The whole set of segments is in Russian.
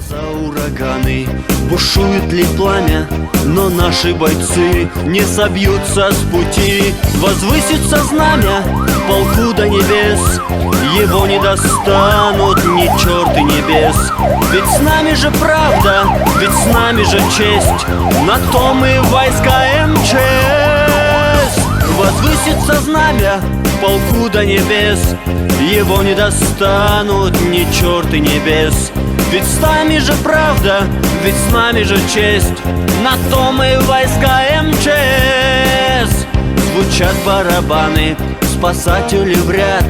За ураганы бушует ли пламя, но наши бойцы не собьются с пути. Возвысится знамя полку до небес, его не достанут ни черты небес. Ведь с нами же правда, ведь с нами же честь, на то мы войска МЧС. Возвысится знамя полку до небес, его не достанут ни черты небес. Ведь с нами же правда, ведь с нами же честь, на то мы войска МЧС. Звучат барабаны, спасатели в ряд,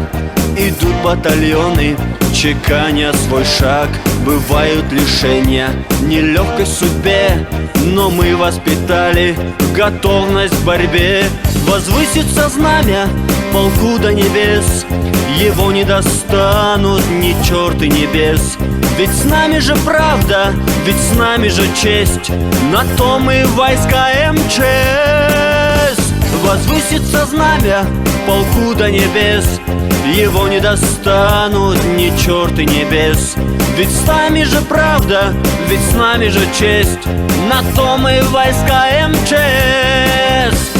идут батальоны, чеканя свой шаг. Бывают лишения, нелегкой судьбе, но мы воспитали готовность к борьбе. Возвысится знамя полку до небес, его не достанут ни черты небес. Ведь с нами же правда, ведь с нами же честь, на то мы войска МЧС. Возвысится знамя полку до небес, его не достанут ни черты небес. Ведь с нами же правда, ведь с нами же честь, на то мы войска МЧС.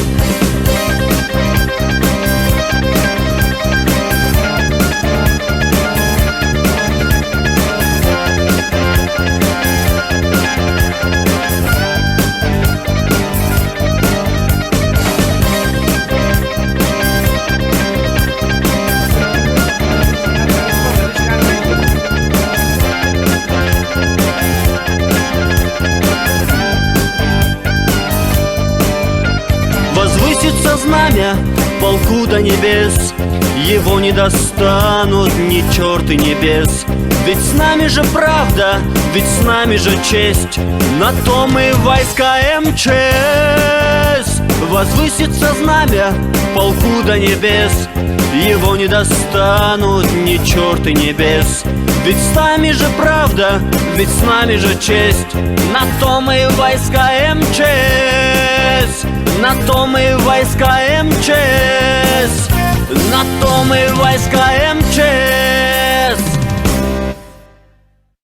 Возвысится знамя полку до небес, его не достанут ни черты небес. Ведь с нами же правда, ведь с нами же честь, на то мы войска МЧС. Возвысится знамя полку до небес, его не достанут ни черты небес. Ведь с нами же правда, ведь с нами же честь, на то мы войска МЧС. На то мы войска МЧС, на то мы войска МЧС.